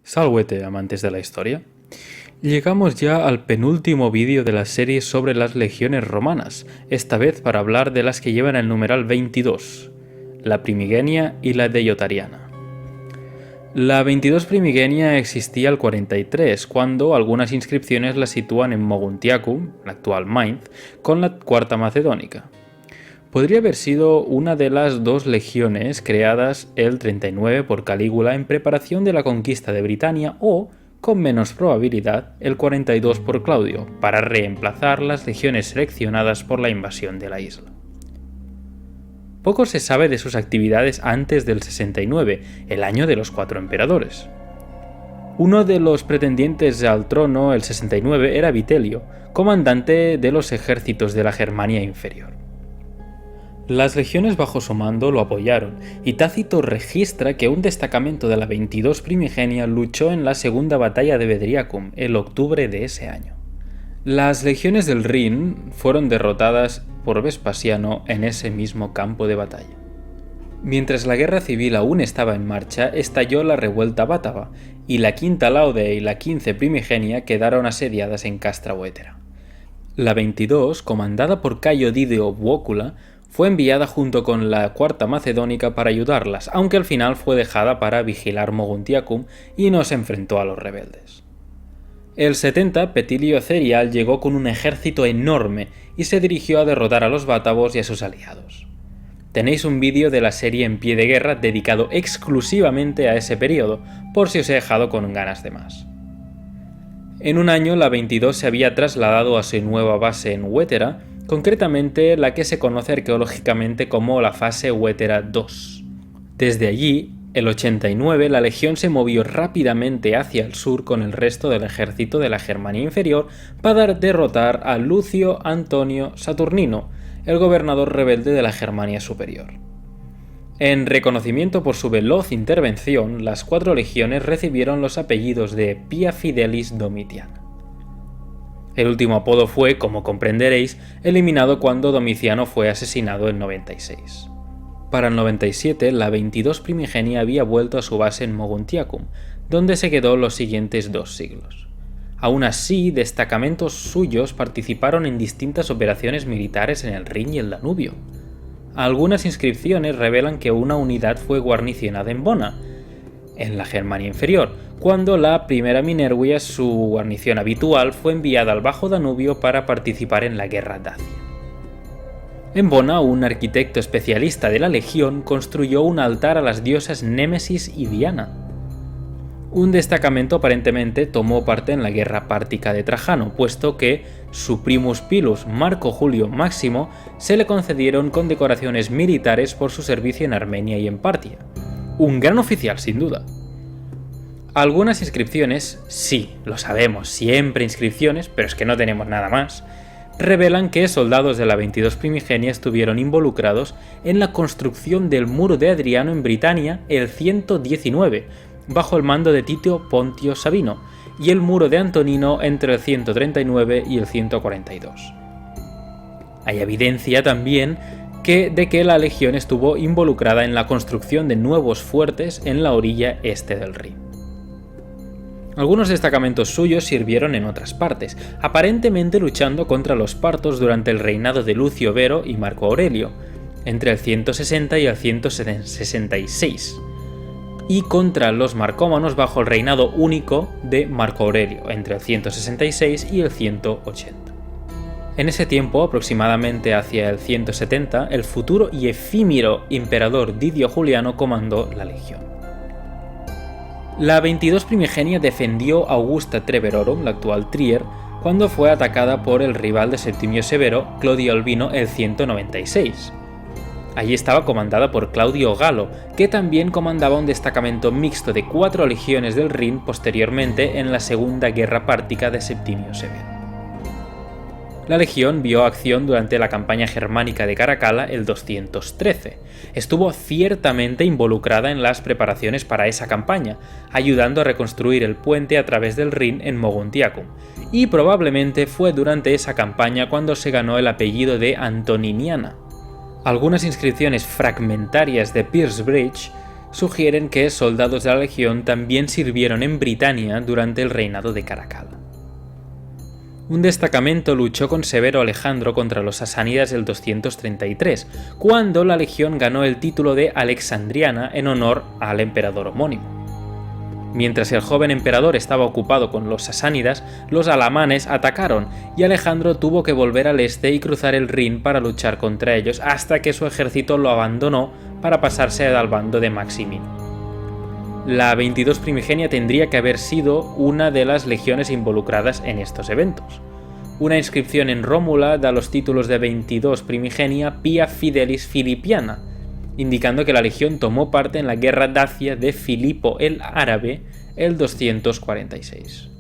Salvete, amantes de la historia. Llegamos ya al penúltimo vídeo de la serie sobre las legiones romanas, esta vez para hablar de las que llevan el numeral 22, la primigenia y la deiotarriana. La 22 primigenia existía al 43, cuando algunas inscripciones la sitúan en Moguntiacum, la actual Mainz, con la cuarta macedónica. Podría haber sido una de las dos legiones creadas el 39 por Calígula en preparación de la conquista de Britania o, con menos probabilidad, el 42 por Claudio, para reemplazar las legiones seleccionadas por la invasión de la isla. Poco se sabe de sus actividades antes del 69, el año de los 4 emperadores. Uno de los pretendientes al trono, el 69, era Vitelio, comandante de los ejércitos de la Germania inferior. Las legiones bajo su mando lo apoyaron, y Tácito registra que un destacamento de la 22 primigenia luchó en la segunda batalla de Bedriacum, en octubre de ese año. Las legiones del Rin fueron derrotadas por Vespasiano en ese mismo campo de batalla. Mientras la guerra civil aún estaba en marcha, estalló la revuelta bátava, y la quinta Laude y la 15 primigenia quedaron asediadas en Castra Vetera. La 22, comandada por Cayo Didio Vuocula, fue enviada junto con la cuarta macedónica para ayudarlas, aunque al final fue dejada para vigilar Moguntiacum y no se enfrentó a los rebeldes. El 70, Petilio Cerial llegó con un ejército enorme y se dirigió a derrotar a los bátavos y a sus aliados. Tenéis un vídeo de la serie En pie de guerra dedicado exclusivamente a ese periodo, por si os he dejado con ganas de más. En un año la 22 se había trasladado a su nueva base en Vetera, concretamente la que se conoce arqueológicamente como la fase Vetera II. Desde allí, el 89, la legión se movió rápidamente hacia el sur con el resto del ejército de la Germania inferior para derrotar a Lucio Antonio Saturnino, el gobernador rebelde de la Germania superior. En reconocimiento por su veloz intervención, las 4 legiones recibieron los apellidos de Pia Fidelis Domitiana. El último apodo fue, como comprenderéis, eliminado cuando Domiciano fue asesinado en 96. Para el 97, la 22 primigenia había vuelto a su base en Moguntiacum, donde se quedó los siguientes 2 siglos. Aún así, destacamentos suyos participaron en distintas operaciones militares en el Rin y el Danubio. Algunas inscripciones revelan que una unidad fue guarnicionada en Bona, en la Germania inferior, cuando la primera Minervia, su guarnición habitual, fue enviada al Bajo Danubio para participar en la guerra dacia. En Bona, un arquitecto especialista de la legión construyó un altar a las diosas Némesis y Diana. Un destacamento aparentemente tomó parte en la guerra pártica de Trajano, puesto que su primus pilus Marco Julio Máximo se le concedieron condecoraciones militares por su servicio en Armenia y en Partia. Un gran oficial, sin duda. Algunas inscripciones, sí, lo sabemos, siempre inscripciones, pero es que no tenemos nada más, revelan que soldados de la 22 primigenia estuvieron involucrados en la construcción del muro de Adriano en Britania el 119, bajo el mando de Tito Pontio Sabino, y el muro de Antonino entre el 139 y el 142. Hay evidencia también de que la legión estuvo involucrada en la construcción de nuevos fuertes en la orilla este del Rin. Algunos destacamentos suyos sirvieron en otras partes, aparentemente luchando contra los partos durante el reinado de Lucio Vero y Marco Aurelio, entre el 160 y el 166, y contra los marcómanos bajo el reinado único de Marco Aurelio, entre el 166 y el 180. En ese tiempo, aproximadamente hacia el 170, el futuro y efímero emperador Didio Juliano comandó la legión. La 22 primigenia defendió Augusta Treverorum, la actual Trier, cuando fue atacada por el rival de Septimio Severo, Clodio Albino, el 196. Allí estaba comandada por Claudio Galo, que también comandaba un destacamento mixto de 4 legiones del Rin posteriormente en la Segunda Guerra Pártica de Septimio Severo. La legión vio acción durante la campaña germánica de Caracalla el 213. Estuvo ciertamente involucrada en las preparaciones para esa campaña, ayudando a reconstruir el puente a través del Rin en Moguntiacum, y probablemente fue durante esa campaña cuando se ganó el apellido de Antoniniana. Algunas inscripciones fragmentarias de Pierce Bridge sugieren que soldados de la legión también sirvieron en Britania durante el reinado de Caracalla. Un destacamento luchó con Severo Alejandro contra los sasánidas del 233, cuando la legión ganó el título de Alexandriana en honor al emperador homónimo. Mientras el joven emperador estaba ocupado con los sasánidas, los alamanes atacaron y Alejandro tuvo que volver al este y cruzar el Rin para luchar contra ellos hasta que su ejército lo abandonó para pasarse al bando de Maximino. La 22 Primigenia tendría que haber sido una de las legiones involucradas en estos eventos. Una inscripción en Rómula da los títulos de 22 Primigenia Pia Fidelis Filipiana, indicando que la legión tomó parte en la guerra dacia de Filipo el Árabe el 246.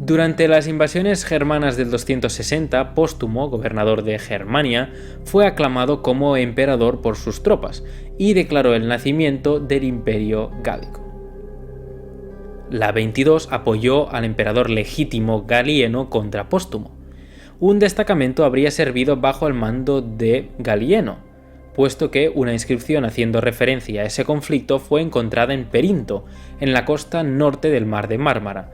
Durante las invasiones germanas del 260, Póstumo, gobernador de Germania, fue aclamado como emperador por sus tropas y declaró el nacimiento del Imperio Gálico. La 22 apoyó al emperador legítimo Galieno contra Póstumo. Un destacamento habría servido bajo el mando de Galieno, puesto que una inscripción haciendo referencia a ese conflicto fue encontrada en Perinto, en la costa norte del Mar de Mármara.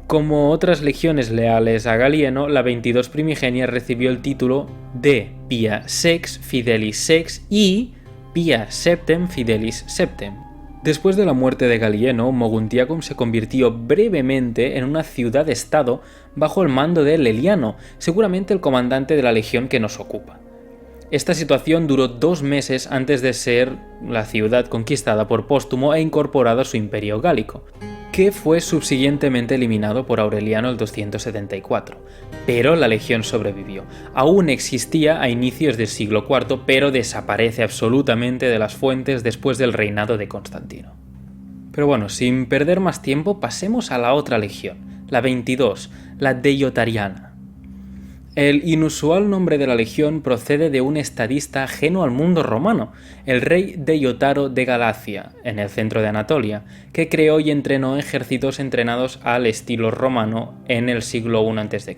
Como otras legiones leales a Galieno, la 22 Primigenia recibió el título de Pia Sex Fidelis Sex y Pia Septem Fidelis Septem. Después de la muerte de Galieno, Moguntiacum se convirtió brevemente en una ciudad-estado bajo el mando de Leliano, seguramente el comandante de la legión que nos ocupa. Esta situación duró 2 meses antes de ser la ciudad conquistada por Póstumo e incorporada a su imperio gálico, que fue subsiguientemente eliminado por Aureliano el 274, pero la legión sobrevivió. Aún existía a inicios del siglo IV, pero desaparece absolutamente de las fuentes después del reinado de Constantino. Pero bueno, sin perder más tiempo, pasemos a la otra legión, la 22, la Deiotariana. El inusual nombre de la legión procede de un estadista ajeno al mundo romano, el rey Deiotaro de Galacia, en el centro de Anatolia, que creó y entrenó ejércitos entrenados al estilo romano en el siglo I a.C.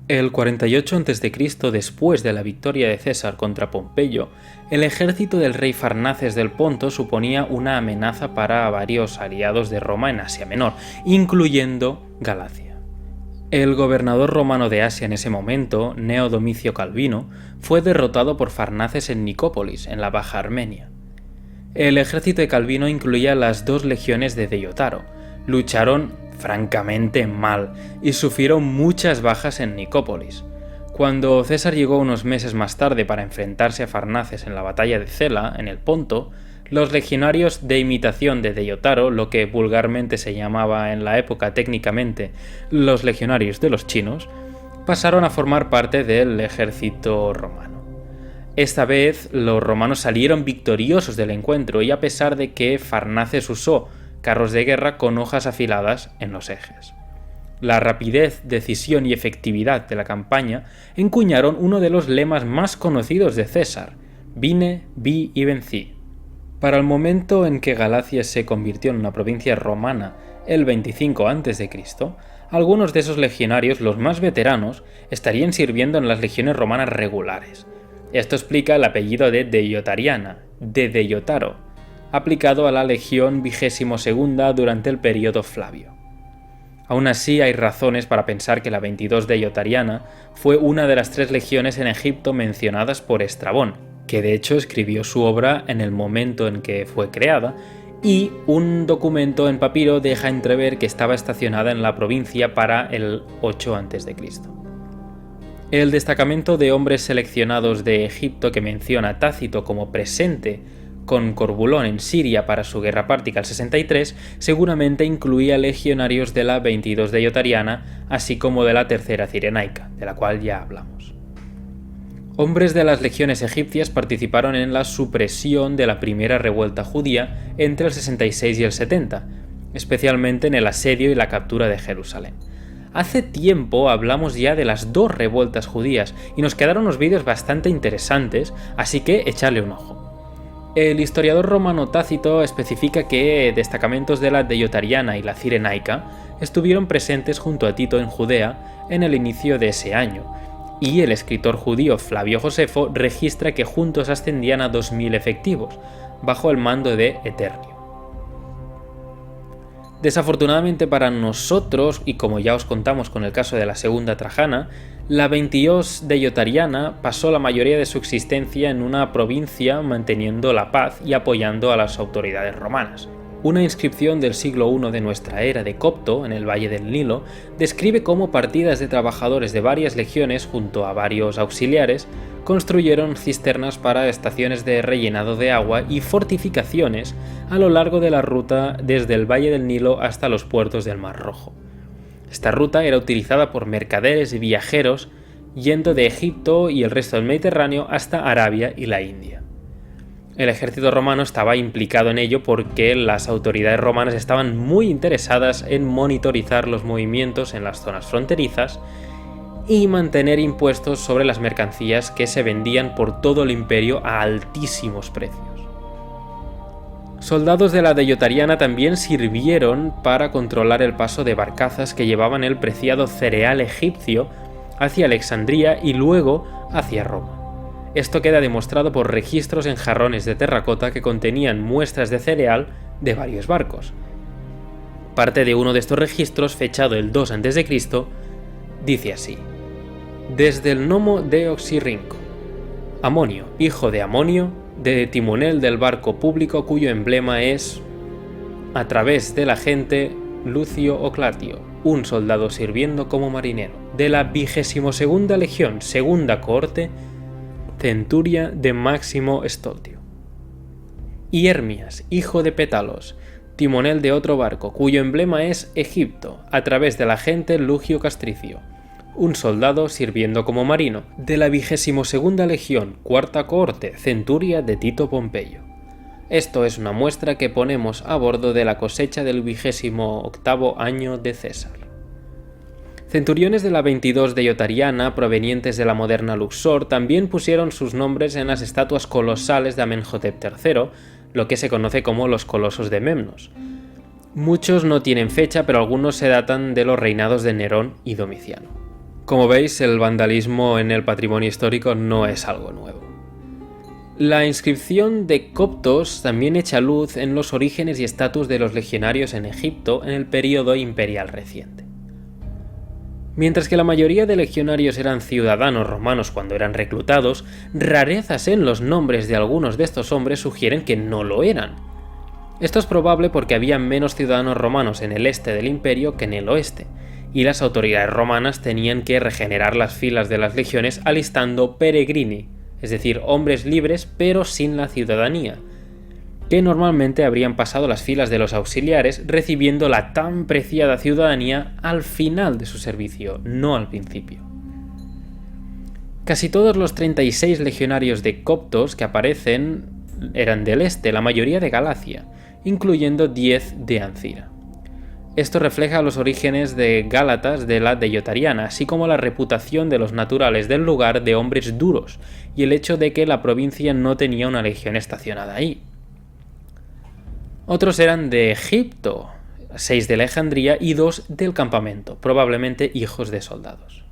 El 48 a.C., después de la victoria de César contra Pompeyo, el ejército del rey Farnaces del Ponto suponía una amenaza para varios aliados de Roma en Asia Menor, incluyendo Galacia. El gobernador romano de Asia en ese momento, Gneo Domicio Calvino, fue derrotado por Farnaces en Nicópolis, en la Baja Armenia. El ejército de Calvino incluía las 2 legiones de Deiotaro. Lucharon francamente mal y sufrieron muchas bajas en Nicópolis. Cuando César llegó unos meses más tarde para enfrentarse a Farnaces en la batalla de Cela, en el Ponto, los legionarios de imitación de Deiotaro, lo que vulgarmente se llamaba en la época técnicamente los legionarios de los chinos, pasaron a formar parte del ejército romano. Esta vez los romanos salieron victoriosos del encuentro y a pesar de que Farnaces usó carros de guerra con hojas afiladas en los ejes. La rapidez, decisión y efectividad de la campaña encuñaron uno de los lemas más conocidos de César: Vine, vi y vencí. Para el momento en que Galacia se convirtió en una provincia romana, el 25 a.C., algunos de esos legionarios, los más veteranos, estarían sirviendo en las legiones romanas regulares. Esto explica el apellido de Deiotariana, de Deiotaro, aplicado a la legión 22ª durante el período Flavio. Aún así, hay razones para pensar que la 22 Deiotariana fue una de las 3 legiones en Egipto mencionadas por Estrabón, que de hecho escribió su obra en el momento en que fue creada, y un documento en papiro deja entrever que estaba estacionada en la provincia para el 8 a.C. El destacamento de hombres seleccionados de Egipto que menciona Tácito como presente con Corbulón en Siria para su guerra pártica al 63 seguramente incluía legionarios de la 22 Deiotariana, así como de la tercera Cirenaica, de la cual ya hablamos. Hombres de las legiones egipcias participaron en la supresión de la primera revuelta judía entre el 66 y el 70, especialmente en el asedio y la captura de Jerusalén. Hace tiempo hablamos ya de las 2 revueltas judías y nos quedaron unos vídeos bastante interesantes, así que echadle un ojo. El historiador romano Tácito especifica que destacamentos de la Deiotariana y la Cirenaica estuvieron presentes junto a Tito en Judea en el inicio de ese año, y el escritor judío Flavio Josefo registra que juntos ascendían a 2000 efectivos, bajo el mando de Eternio. Desafortunadamente para nosotros, y como ya os contamos con el caso de la segunda Trajana, la 22 Deiotarhiana pasó la mayoría de su existencia en una provincia manteniendo la paz y apoyando a las autoridades romanas. Una inscripción del siglo I de nuestra era de Copto, en el Valle del Nilo, describe cómo partidas de trabajadores de varias legiones, junto a varios auxiliares, construyeron cisternas para estaciones de rellenado de agua y fortificaciones a lo largo de la ruta desde el Valle del Nilo hasta los puertos del Mar Rojo. Esta ruta era utilizada por mercaderes y viajeros yendo de Egipto y el resto del Mediterráneo hasta Arabia y la India. El ejército romano estaba implicado en ello porque las autoridades romanas estaban muy interesadas en monitorizar los movimientos en las zonas fronterizas y mantener impuestos sobre las mercancías que se vendían por todo el imperio a altísimos precios. Soldados de la Deiotarhiana también sirvieron para controlar el paso de barcazas que llevaban el preciado cereal egipcio hacia Alejandría y luego hacia Roma. Esto queda demostrado por registros en jarrones de terracota que contenían muestras de cereal de varios barcos. Parte de uno de estos registros, fechado el 2 a.C., dice así: desde el Nomo de Oxirrinco, Amonio, hijo de Amonio, de timonel del barco público cuyo emblema es, a través de la gente, Lucio Oclatio, un soldado sirviendo como marinero, de la 22ª Legión, segunda cohorte, centuria de Máximo Stoltio. Y Hermias, hijo de Pétalos, timonel de otro barco, cuyo emblema es Egipto, a través de la gente Lugio Castricio, un soldado sirviendo como marino, de la 22ª Legión, cuarta cohorte, centuria de Tito Pompeyo. Esto es una muestra que ponemos a bordo de la cosecha del 28º año de César. Centuriones de la 22 Deiotarhiana, provenientes de la moderna Luxor, también pusieron sus nombres en las estatuas colosales de Amenhotep III, lo que se conoce como los Colosos de Memnos. Muchos no tienen fecha, pero algunos se datan de los reinados de Nerón y Domiciano. Como veis, el vandalismo en el patrimonio histórico no es algo nuevo. La inscripción de Coptos también echa luz en los orígenes y estatus de los legionarios en Egipto en el período imperial reciente. Mientras que la mayoría de legionarios eran ciudadanos romanos cuando eran reclutados, rarezas en los nombres de algunos de estos hombres sugieren que no lo eran. Esto es probable porque había menos ciudadanos romanos en el este del imperio que en el oeste, y las autoridades romanas tenían que regenerar las filas de las legiones alistando peregrini, es decir, hombres libres pero sin la ciudadanía, que normalmente habrían pasado las filas de los auxiliares recibiendo la tan preciada ciudadanía al final de su servicio, no al principio. Casi todos los 36 legionarios de Coptos que aparecen eran del este, la mayoría de Galacia, incluyendo 10 de Ancira. Esto refleja los orígenes de Gálatas de la Deiotarhiana, así como la reputación de los naturales del lugar de hombres duros, y el hecho de que la provincia no tenía una legión estacionada ahí. Otros eran de Egipto, 6 de Alejandría y 2 del campamento, probablemente hijos de soldados.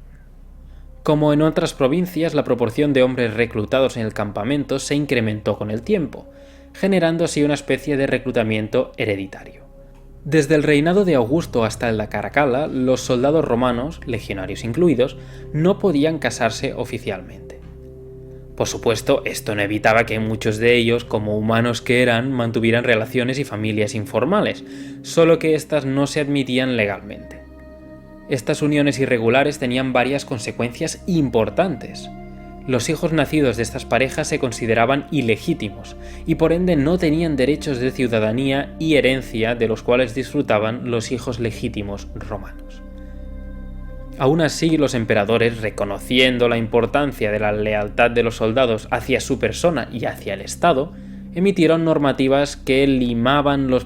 Como en otras provincias, la proporción de hombres reclutados en el campamento se incrementó con el tiempo, generando así una especie de reclutamiento hereditario. Desde el reinado de Augusto hasta el de Caracalla, los soldados romanos, legionarios incluidos, no podían casarse oficialmente. Por supuesto, esto no evitaba que muchos de ellos, como humanos que eran, mantuvieran relaciones y familias informales, solo que éstas no se admitían legalmente. Estas uniones irregulares tenían varias consecuencias importantes. Los hijos nacidos de estas parejas se consideraban ilegítimos y por ende no tenían derechos de ciudadanía y herencia de los cuales disfrutaban los hijos legítimos romanos. Aún así, los emperadores, reconociendo la importancia de la lealtad de los soldados hacia su persona y hacia el Estado, emitieron normativas que limaban las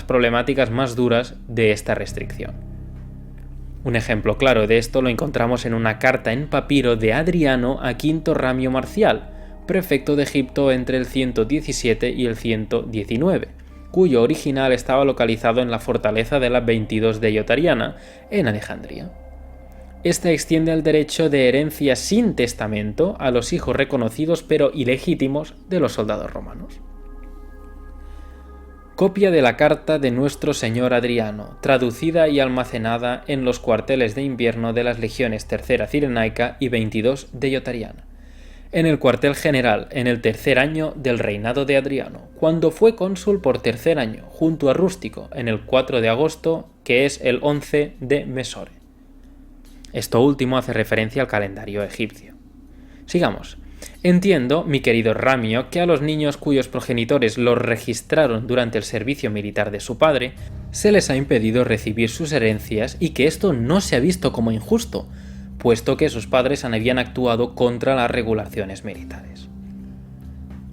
problemáticas más duras de esta restricción. Un ejemplo claro de esto lo encontramos en una carta en papiro de Adriano a Quinto Ramio Marcial, prefecto de Egipto entre el 117 y el 119, cuyo original estaba localizado en la fortaleza de la 22 Deiotarhiana, en Alejandría. Esta extiende el derecho de herencia sin testamento a los hijos reconocidos pero ilegítimos de los soldados romanos. Copia de la carta de nuestro señor Adriano, traducida y almacenada en los cuarteles de invierno de las legiones tercera cirenaica y 22 de Yotariana, en el cuartel general en el tercer año del reinado de Adriano, cuando fue cónsul por tercer año, junto a Rústico, en el 4 de agosto, que es el 11 de Mesore. Esto último hace referencia al calendario egipcio. Sigamos. Entiendo, mi querido Ramio, que a los niños cuyos progenitores los registraron durante el servicio militar de su padre, se les ha impedido recibir sus herencias y que esto no se ha visto como injusto, puesto que sus padres habían actuado contra las regulaciones militares.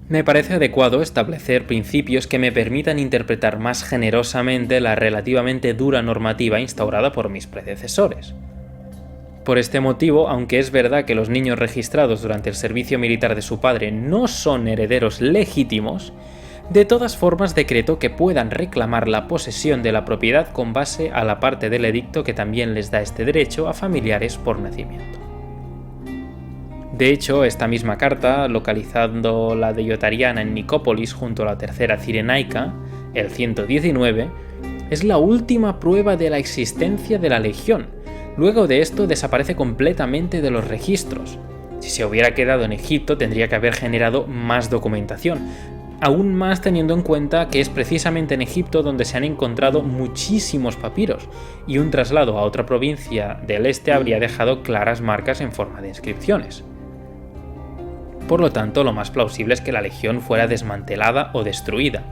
Me parece adecuado establecer principios que me permitan interpretar más generosamente la relativamente dura normativa instaurada por mis predecesores. Por este motivo, aunque es verdad que los niños registrados durante el servicio militar de su padre no son herederos legítimos, de todas formas decreto que puedan reclamar la posesión de la propiedad con base a la parte del edicto que también les da este derecho a familiares por nacimiento. De hecho, esta misma carta, localizando la de Yotariana en Nicópolis junto a la tercera cirenaica, el 119, es la última prueba de la existencia de la legión. Luego de esto desaparece completamente de los registros. Si se hubiera quedado en Egipto tendría que haber generado más documentación, aún más teniendo en cuenta que es precisamente en Egipto donde se han encontrado muchísimos papiros, y un traslado a otra provincia del este habría dejado claras marcas en forma de inscripciones. Por lo tanto, lo más plausible es que la legión fuera desmantelada o destruida,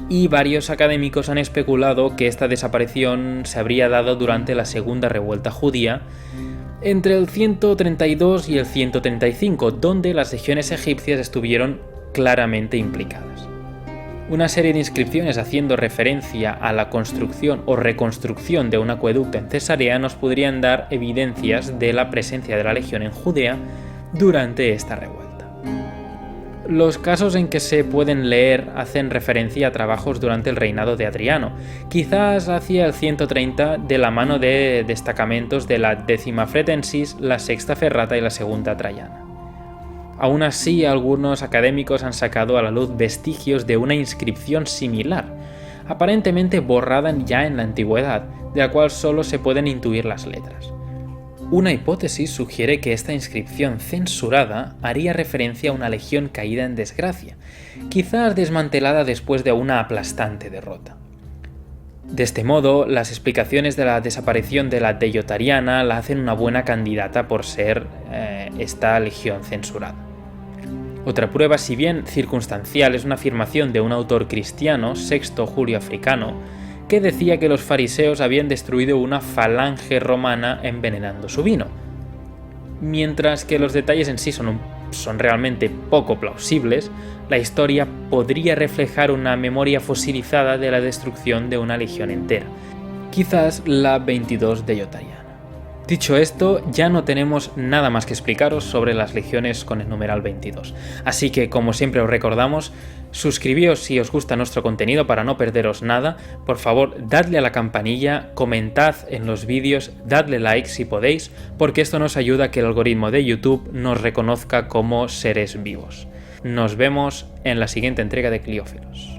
y varios académicos han especulado que esta desaparición se habría dado durante la segunda revuelta judía, entre el 132 y el 135, donde las legiones egipcias estuvieron claramente implicadas. Una serie de inscripciones haciendo referencia a la construcción o reconstrucción de un acueducto en Cesarea nos podrían dar evidencias de la presencia de la legión en Judea durante esta revuelta. Los casos en que se pueden leer hacen referencia a trabajos durante el reinado de Adriano, quizás hacia el 130 de la mano de destacamentos de la 10ª Fretensis, la 6ª Ferrata y la 2ª Traiana. Aún así, algunos académicos han sacado a la luz vestigios de una inscripción similar, aparentemente borrada ya en la antigüedad, de la cual solo se pueden intuir las letras. Una hipótesis sugiere que esta inscripción censurada haría referencia a una legión caída en desgracia, quizás desmantelada después de una aplastante derrota. De este modo, las explicaciones de la desaparición de la Yotariana la hacen una buena candidata por ser esta legión censurada. Otra prueba, si bien circunstancial, es una afirmación de un autor cristiano, Sexto Julio Africano, que decía que los fariseos habían destruido una falange romana envenenando su vino. Mientras que los detalles en sí son realmente poco plausibles, la historia podría reflejar una memoria fosilizada de la destrucción de una legión entera, quizás la 22 de Yotariana. Dicho esto, ya no tenemos nada más que explicaros sobre las legiones con el numeral 22, así que como siempre os recordamos, suscribíos si os gusta nuestro contenido para no perderos nada, por favor dadle a la campanilla, comentad en los vídeos, dadle like si podéis, porque esto nos ayuda a que el algoritmo de YouTube nos reconozca como seres vivos. Nos vemos en la siguiente entrega de Cliófilos.